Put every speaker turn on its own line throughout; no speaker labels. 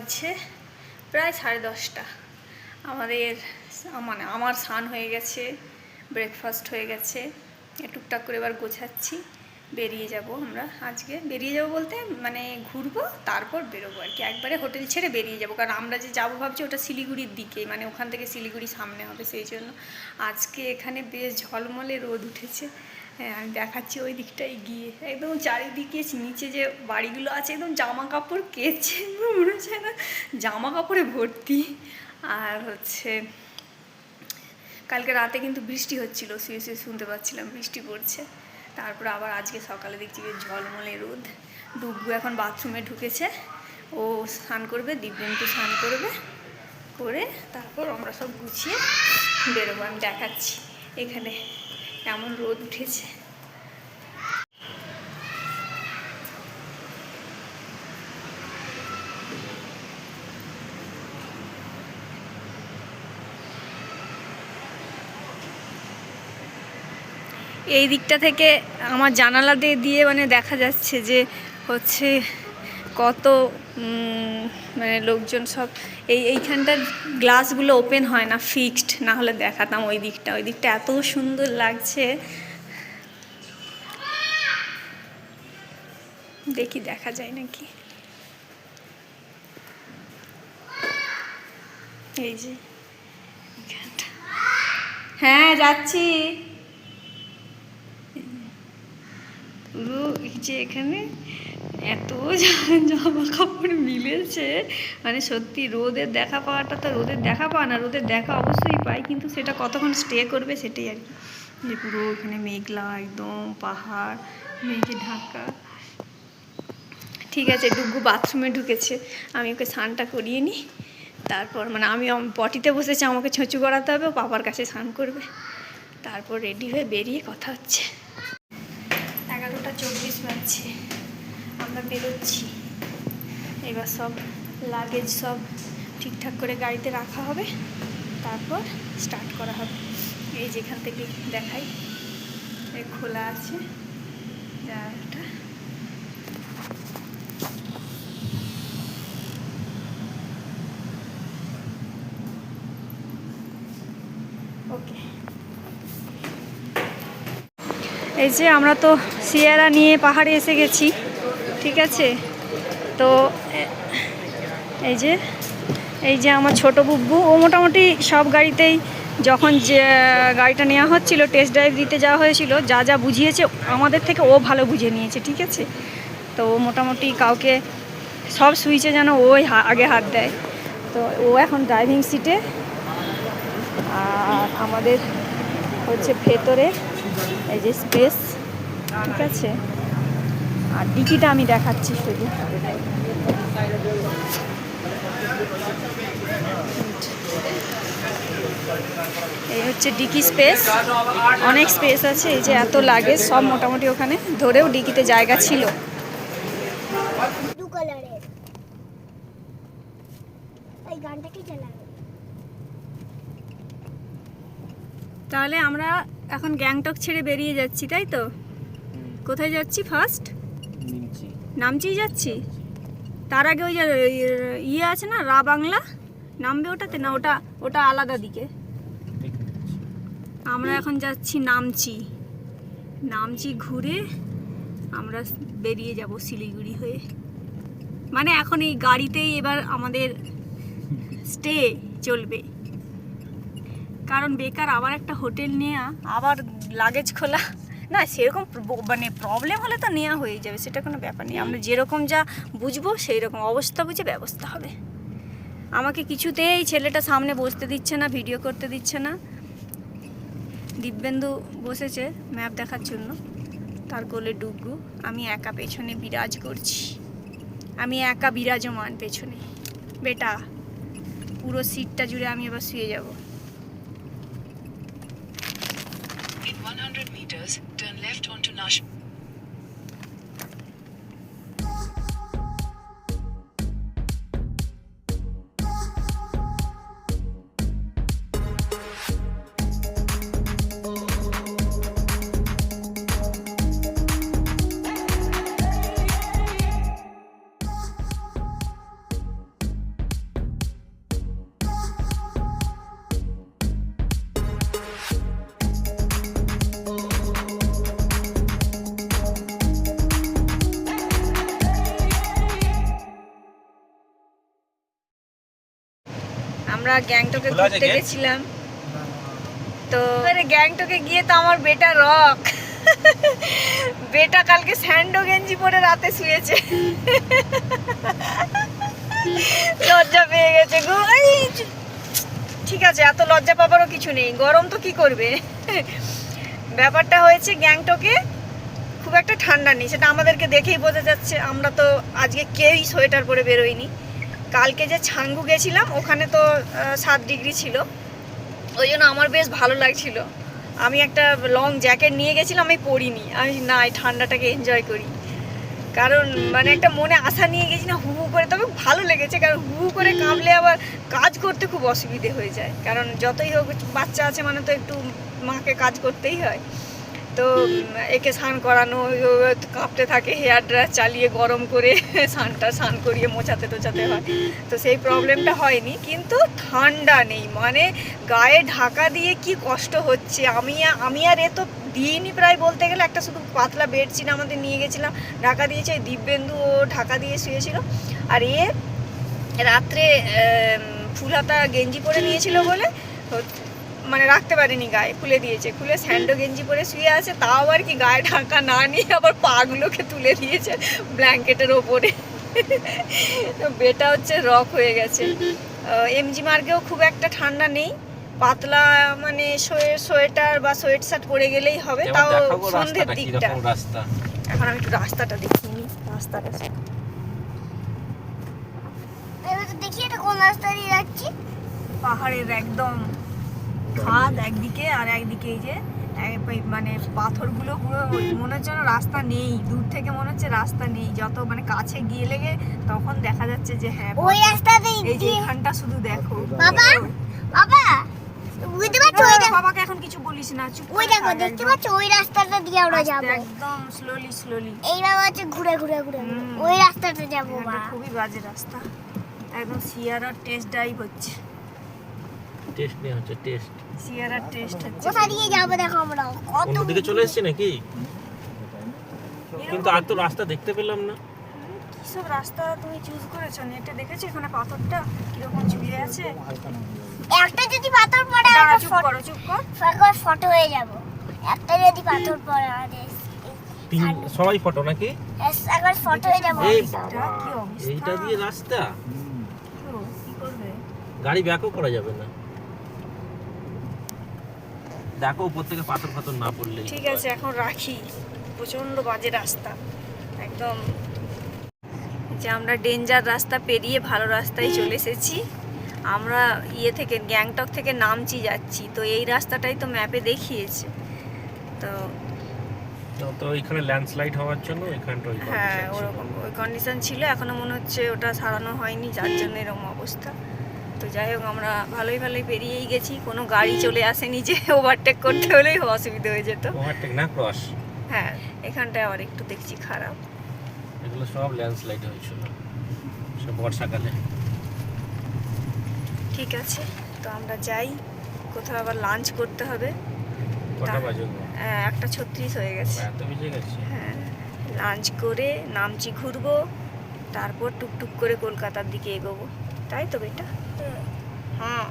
বাজছে প্রায় 10:30। আমাদের মানে আমার স্নান হয়ে গেছে, ব্রেকফাস্ট হয়ে গেছে, টুকটাক করে এবার গোছাচ্ছি। বেরিয়ে যাব আমরা আজকে, বেরিয়ে যাব বলতে মানে ঘুরবো তারপর বেরোবো আর কি, একবারে হোটেল ছেড়ে বেরিয়ে যাব। কারণ আমরা যে যাবো ভাবছি ওটা শিলিগুড়ির দিকে, মানে ওখান থেকে শিলিগুড়ি সামনে হবে, সেই জন্য আজকে এখানে বেশ ঝলমলে রোদ উঠেছে। হ্যাঁ, আমি দেখাচ্ছি ওই দিকটায় গিয়ে একদম চারিদিকে নিচে যে বাড়িগুলো আছে একদম জামা কাপড় কেচে মনে হচ্ছে না জামা কাপড়ে ভর্তি। আর হচ্ছে কালকে রাতে কিন্তু বৃষ্টি হচ্ছিল, শুয়ে শুয়ে শুনতে পাচ্ছিলাম বৃষ্টি পড়ছে। তারপর আবার আজকে সকালে দেখছি যে ঝলমলে রোদ। ডুগু এখন বাথরুমে ঢুকেছে, ও স্নান করবে, দিব্যেন্দু স্নান করবে, করে তারপর আমরা সব গুছিয়ে বেরোবো। আমি দেখাচ্ছি এখানে এমন রোদ উঠেছে। এই দিকটা থেকে আমার জানালা দিয়ে মানে দেখা যাচ্ছে যে হচ্ছে কত মানে লোকজন সব এইখানটার গ্লাসগুলো ওপেন হয় না, ফিক্সড, না হলে দেখাতাম ওই দিকটা এত সুন্দর লাগছে। দেখি দেখা যায় নাকি, এই যে হ্যাঁ যাচ্ছি। পুরো এই যে এখানে এত জামা কাপড় মিলেছে, মানে সত্যি রোদের দেখা পাওয়াটা তো রোদের দেখা পাওয়া না, রোদের দেখা অবশ্যই পাই, কিন্তু সেটা কতক্ষণ স্টে করবে সেটাই আর কি। যে পুরো এখানে মেঘলা, একদম পাহাড় মেঘে ঢাকা। ঠিক আছে, ডুগু বাথরুমে ঢুকেছে, আমি ওকে স্নানটা করিয়ে নিই। তারপর মানে আমি পটিতে বসেছি, আমাকে ছুঁচু করাতে হবে, ও পাপার কাছে স্নান করবে, তারপর রেডি হয়ে বেরিয়ে কথা হচ্ছে। 11:24 বাজছে, আমরা বেরোচ্ছি। এবার সব লাগেজ সব ঠিকঠাক করে গাড়িতে রাখা হবে, তারপর স্টার্ট করা হবে। এই যেখান থেকে দেখাই খোলা আছে জায়গাটা। ওকে, এই যে আমরা তো সিয়েরা নিয়ে পাহাড়ে এসে গেছি, ঠিক আছে। তো এই যে আমার ছোট বুব্বু, ও মোটামুটি সব গাড়িতেই যখন যে গাড়িটা নেওয়া হচ্ছিল, টেস্ট ড্রাইভ দিতে যাওয়া হয়েছিল, যা যা বুঝিয়েছে আমাদের থেকে ও ভালো বুঝে নিয়েছে, ঠিক আছে। তো ও মোটামুটি কাউকে সব সুইচে যেন ওই আগে হাত দেয়। তো ও এখন ড্রাইভিং সিটে, আর আমাদের হচ্ছে ভেতরে এই যে স্পেস, ঠিক আছে। আর ডিকিটা আমি দেখাচ্ছি শুধু, এই হচ্ছে ডিকি স্পেস, অনেক স্পেস আছে। এই যে এত লাগেজ সব মোটামুটি ওখানে ধরেও ডিকিতে জায়গা ছিল। তাহলে আমরা এখন গ্যাংটক ছেড়ে বেরিয়ে যাচ্ছি, তাই তো? কোথায় যাচ্ছি? ফার্স্ট নামচি যাচ্ছি। তার আগে ওই যে ইয়ে আছে না, রা বাংলা নামবে ওটাতে, না ওটা আলাদা দিকে। আমরা এখন যাচ্ছি নামচি ঘুরে আমরা বেরিয়ে যাব শিলিগুড়ি হয়ে। মানে এখন এই গাড়িতেই এবার আমাদের স্টে চলবে, কারণ বেকার আবার একটা হোটেল নেওয়া, আবার লাগেজ খোলা না, সেরকম মানে প্রবলেম হলে তো নেওয়া হয়ে যাবে, সেটা কোনো ব্যাপার নেই। আমরা যেরকম যা বুঝবো সেই রকম অবস্থা বুঝে ব্যবস্থা হবে। আমাকে কিছুতেই ছেলেটা সামনে বসতে দিচ্ছে না, ভিডিও করতে দিচ্ছে না। দিব্যেন্দু বসেছে ম্যাপ দেখার জন্য, তার কোলে ডুগু, আমি একা পেছনে বিরাজ করছি, আমি একা বিরাজমান পেছনে। বেটা পুরো সিটটা জুড়ে আমি এবার শুয়ে যাব। In 100 meters, turn left onto Nash. আমরা গ্যাংটকে ঘুরতে গেছিলাম, তো গ্যাংটকে গিয়ে তো আমার বেটা রক বেটা কালকে স্যান্ডো গেঞ্জি পরে রাতে শুয়েছে, লজ্জা পেয়ে গেছে গো। ঠিক আছে, এত লজ্জা পাবারও কিছু নেই, গরম তো কি করবে। ব্যাপারটা হয়েছে গ্যাংটকে খুব একটা ঠান্ডা নেই, সেটা আমাদেরকে দেখেই বোঝা যাচ্ছে। আমরা তো আজকে কেউই সোয়েটার পরে বেরোইনি। কালকে যে ছাঙ্গু গেছিলাম ওখানে তো 7 ডিগ্রি ছিল, ওই জন্য আমার বেশ ভালো লাগছিল। আমি একটা লং জ্যাকেট নিয়ে গেছিলাম, আমি পরিনি, আমি না এই ঠান্ডাটাকে এনজয় করি। কারণ মানে একটা মনে আশা নিয়ে গেছি না, হু হু করে, তবে ভালো লেগেছে। কারণ হু হু করে কাঁপলে আবার কাজ করতে খুব অসুবিধে হয়ে যায়, কারণ যতই হোক বাচ্চা আছে মানে তো একটু মাকে কাজ করতেই হয়। তো একে স্নান করানো, কাঁপতে থাকে, হেয়ার ড্রায়ার চালিয়ে গরম করে স্নান করিয়ে মোছাতে টোছাতে হয়, তো সেই প্রবলেমটা হয়নি। কিন্তু ঠান্ডা নেই, মানে গায়ে ঢাকা দিয়ে কি কষ্ট হচ্ছে। আমি আর এ তো দিইনি প্রায় বলতে গেলে, একটা শুধু পাতলা বেডশিট আমাদের নিয়ে গেছিলাম, ঢাকা দিয়েছে। দিব্যেন্দু ও ঢাকা দিয়ে শুয়েছিল, আর এ রাত্রে ফুল হাতা গেঞ্জি পরে নিয়েছিল বলে মানে রাখতে পারেনি, গায়ে খুলে দিয়েছে, খুলে স্যান্ডো গেঞ্জি পরে শুয়ে আছে। তাও আর কি গায়ে ঢাকা না নিয়ে আবার পাগুলোকে তুলে দিয়েছে ব্ল্যাঙ্কেটের ওপরে। বেটা হচ্ছে রক হয়ে গেছে। এমজি মার্গেও খুব একটা ঠান্ডা নেই, পাতলা মানে সোয়েটার বা সোয়েট শার্ট পরে গেলেই হবে, তাও সন্ধ্যের দিকটা। এখন আমি একটু রাস্তাটা দেখিয়ে নিই, রাস্তাটা
দেখি এটা কোন রাস্তা দিয়ে যাচ্ছি।
পাহাড়ের একদম খাদ একদিকে, আর একদিকে এই যে মানে পাথরগুলো পুরো মনে হচ্ছে রাস্তা নেই, দূর থেকে মনে হচ্ছে রাস্তা নেই। যত মানে কাছে গিয়ে লেগে তখন দেখা যাচ্ছে যে হ্যাঁ
ওই রাস্তাতেই,
এই যে এখানটা শুধু দেখো।
বাবা বাবা বুঝতে পারছো, ওই দেখো,
বাবাকে এখন কিছু বলিস না, চুপ
ওই দেখো, দেখতে পাচ্ছো ওই রাস্তাটা দিয়ে আমরা যাব,
একদম স্লোলি।
এইভাবে হচ্ছে ঘুরে ওই রাস্তাটা যাব।
খুবই বাজে রাস্তা, একদম সিয়ারা টেস্ট ড্রাইভ হচ্ছে।
টেস্ট নেই হচ্ছে, টেস্ট
সিয়ারা টেস্ট হচ্ছে।
কোথা দিয়ে যাব দেখো, আমরা কত
অন্যদিকে চলে এসেছি নাকি? কিন্তু আর তো রাস্তা দেখতে পেলাম না।
কিসব রাস্তা তুমি চুজ করেছো? নেটে দেখেছো এখানে পাথরটা কিরকম ঝুলে আছে?
একটা যদি পাথর পড়ে
চুপ কর
একবার ফটো হয়ে যাব। একটা যদি পাথর পড়ে আমাদের
সবাই ফটো নাকি?
একবার ফটো হয়ে যাব।
এই বাবা, এইটা দিয়ে রাস্তা,
কি করবে?
গাড়ি ব্যাকও করা যাবে না। দেখো উপর থেকে পাথর না পড়লে।
ঠিক আছে, এখন রাখি, প্রচন্ড বাজে রাস্তা একদম। যে আমরা ডেঞ্জার রাস্তা পেরিয়ে ভালো রাস্তায় চলে এসেছি। আমরা থেকে গ্যাংটক থেকে নামচি যাচ্ছি, তো এই রাস্তাটাই তো ম্যাপে দেখিয়েছে।
তো এখানে ল্যান্ডস্লাইড হওয়ার জন্য এখানটা ওই
হ্যাঁ ওরকম ওই কন্ডিশন ছিল, এখনো মনে হচ্ছে ওটা সারানো হয়নি, যার জন্য এরকম অবস্থা। তো যাই হোক, আমরা ভালোই পেরিয়েই গেছি, কোনো গাড়ি চলে আসেনি যে ওভারটেক করতে হলেই অসুবিধা হয়ে যেত।
ওভারটেক না, ক্রস।
হ্যাঁ, এখানটায় আবার একটু দেখছি খারাপ।
এগুলো সব ল্যান্ডস্লাইড হয়েছিল সব বর্ষাকালে।
ঠিক আছে, তো আমরা যাই, কোথাও আবার লাঞ্চ করতে হবে।
কটা বাজে?
1:36 হয়ে গেছে।
এত বেজে গেছে?
হ্যাঁ, লাঞ্চ করে নামচি ঘুরবো, তারপর টুকটুক করে কলকাতার দিকে এগোবো, তাই তো বেটা? হ্যাঁ।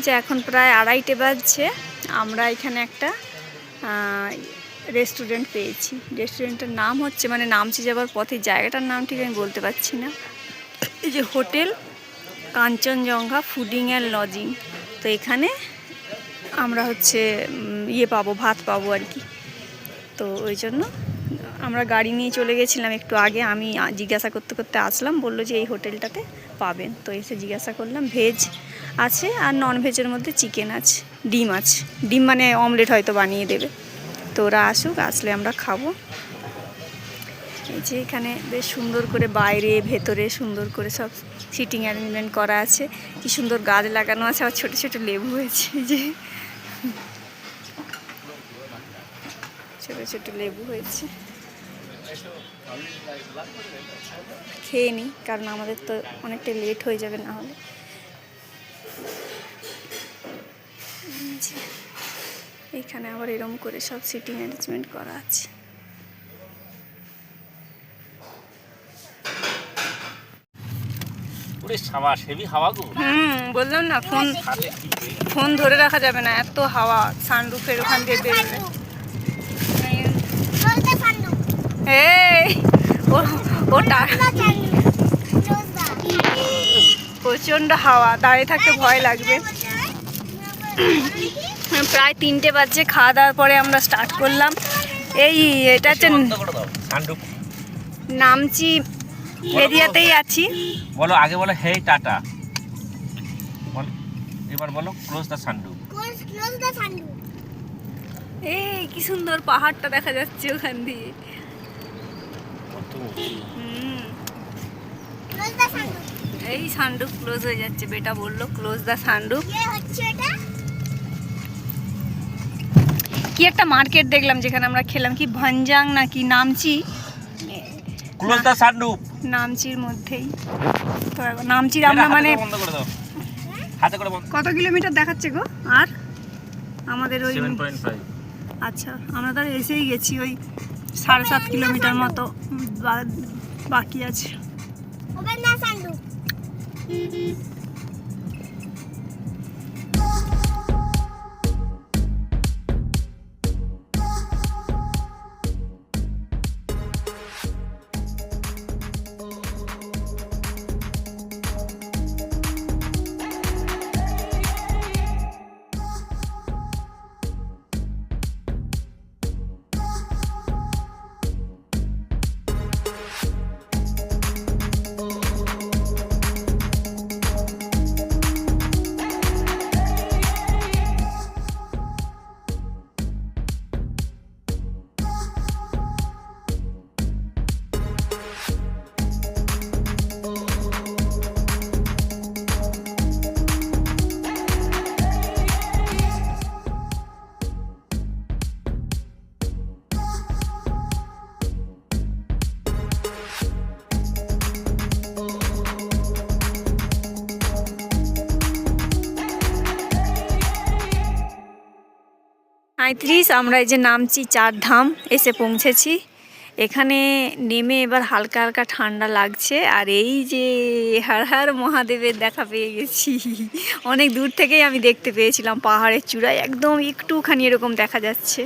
যে এখন প্রায় 2:30 বাজছে, আমরা এখানে একটা রেস্টুরেন্ট পেয়েছি। রেস্টুরেন্টের নাম হচ্ছে, মানে নামচি যাবার পথে, জায়গাটার নাম ঠিক আমি বলতে পারছি না, এই যে hotel Kanchenjunga fooding and lodging. তো এখানে আমরা হচ্ছে পাবো, ভাত পাবো আর কি। তো ওই জন্য আমরা গাড়ি নিয়ে চলে গেছিলাম একটু আগে, আমি জিজ্ঞাসা করতে আসলাম, বললো যে এই হোটেলটাতে পাবেন। তো এসে জিজ্ঞাসা করলাম, ভেজ আছে আর নন ভেজের মধ্যে চিকেন আছে, ডিম আছে, ডিম মানে অমলেট হয়তো বানিয়ে দেবে। তো ওরা আসুক, আসলে আমরা খাবো। এই যে এখানে বেশ সুন্দর করে বাইরে ভেতরে সুন্দর করে সব সিটিং অ্যারেঞ্জমেন্ট করা আছে। কি সুন্দর গাছ লাগানো আছে, আর ছোট ছোট লেবু হয়েছে। এই যে ছোট ছোট লেবু হয়েছে। খেয়ে নিই, কারণ আমাদের তো অনেকটা লেট হয়ে যাবে না হলে। এইখানে আবার এরকম করে সব সিটিং অ্যারেঞ্জমেন্ট করা আছে।
পুরো সাবাস হেভি হাওয়া গো।
বললাম না, ফোন ধরে রাখা যাবে না, এত হাওয়া সানরুফের ওখান দিয়ে বেরোবে।
বলতে পারলো
এই ওটা
ক্লোজ দা
প্রচণ্ড হাওয়া, দাঁড়িয়ে থাকতে ভয় লাগবে। প্রায় 3টে বাজে, খাওয়া দাওয়ার পরে আমরা স্টার্ট করলাম। এটা হচ্ছে নামচি এরিয়াতেই আছি।
বলো আগে বলো হেই টাটা, বল এবার বলো close the sunroof.
Close the sunroof.
এই কি সুন্দর পাহাড়টা দেখা যাচ্ছে ওখান দিয়ে।
Close the sunroof.
এই সানরুফ ক্লোজ হয়ে যাচ্ছে, বেটা বললো ক্লোজ দ্য সানরুফ।
কে হচ্ছে এটা?
কি একটা মার্কেট দেখলাম যেখানে আমরা খেলাম, কি ভঞ্জাং না কি নামচি,
ক্লোজ দ্য সানরুফ।
নামচির মধ্যেই তো। নামচির আমরা মানে
বন্ধ করে দাও, হাতে করে বন্ধ।
কত কিলোমিটার দেখাচ্ছে গো? আর আমাদের ওই
7.5।
আচ্ছা, আমরা তো এসেই গেছি, ওই 7.5 কিলোমিটার মতো বাকি আছে।
Open the sunroof.
আমরা এই যে নামচি 4 ধাম এসে পৌঁছেছি। এখানে নেমে এবার হালকা হালকা ঠান্ডা লাগছে। আর এই যে হর হর মহাদেবের দেখা পেয়ে গেছি। অনেক দূর থেকেই আমি দেখতে পেয়েছিলাম, পাহাড়ের চূড়ায় একদম একটুখানি এরকম দেখা যাচ্ছে।